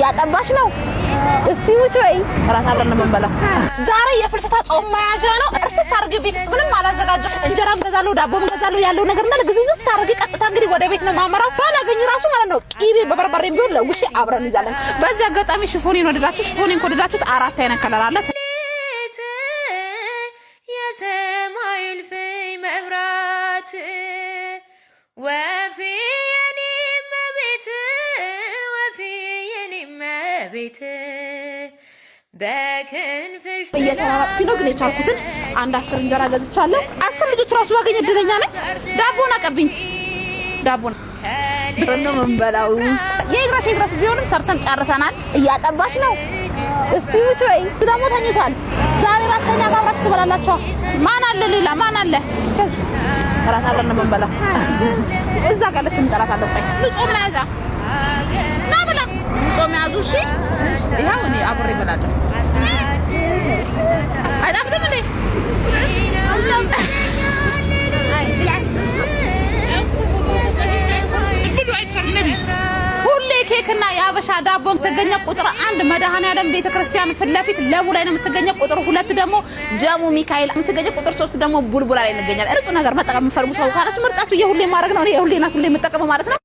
እያጠባሽ ነው። እስቲ ውጭ በይ። እራት አብረን ነው የምንበላው። ዛሬ የፍልሰታ ጾም መያዣ ነው። እርስት አድርጊ። ቤት ውስጥ ምንም አላዘጋጀው። እንጀራም ገዛለሁ፣ ዳቦም ገዛለሁ። ያለው ነገር እንዳለ ግዝት አድርጊ። ቀጥታ እንግዲህ ወደ ቤት ነው ማመራው። ባላገኝ ራሱ ማለት ነው ቂቤ በበርበሬም ቢሆን ለውሼ አብረን ይዛለን። በዚህ አጋጣሚ ሽፎኔን ወደዳችሁ። ሽፎኔን ከወደዳችሁት 4 አይነት ከለር አለ። የሰማዩ እልፍኝ መብራት ወፊ የኔ መቤት ወፊ የኔ መቤት በክንፍሽ እየተራራጥኩ ነው። ግን የቻልኩትን አንድ 10 እንጀራ ገዝቻለሁ። 10 ልጆች ራሱ ባገኝ እድለኛ ነኝ። ዳቦን አቀብኝ። ዳቦን ነው የምንበላው። የግረስ ቢሆንም ሰርተን ጨርሰናል። እያጠባሽ ነው። እስቲ ውጭ በይ። ደግሞ ተኝቷል። ዛሬ ራተኛ ጋብራችሁ ትበላላችሁ። ማን አለ ሌላ ማን አለ? እራት አብረን ነው የምንበላው። እዛ ጋለች እንጠራታለሁ። ቆይ ጾም ያዛ ና ብላ ጾም ያዙ። እሺ ይሄው እኔ አብሬ እበላለሁ። አይጣፍጥም እንዴ? ሁሌ ኬክና የአበሻ ዳቦን ተገኘ ቁጥር 1 መድኃኔዓለም ቤተክርስቲያን ፊት ለፊት ለቡ ላይ ነው የምትገኘው። ቁጥር 2 ደግሞ ጀሙ ሚካኤል የምትገኘው። ቁጥር 3 ደግሞ ቡልቡላ ላይ እንገኛለን። እርሱ ነገር መጠቀም የምትፈልጉ ሰው ካላችሁ ምርጫችሁ የሁሌ ማድረግ ነው። እኔ የሁሌ ናት ሁሌ የምጠቀመው ማለት ነው።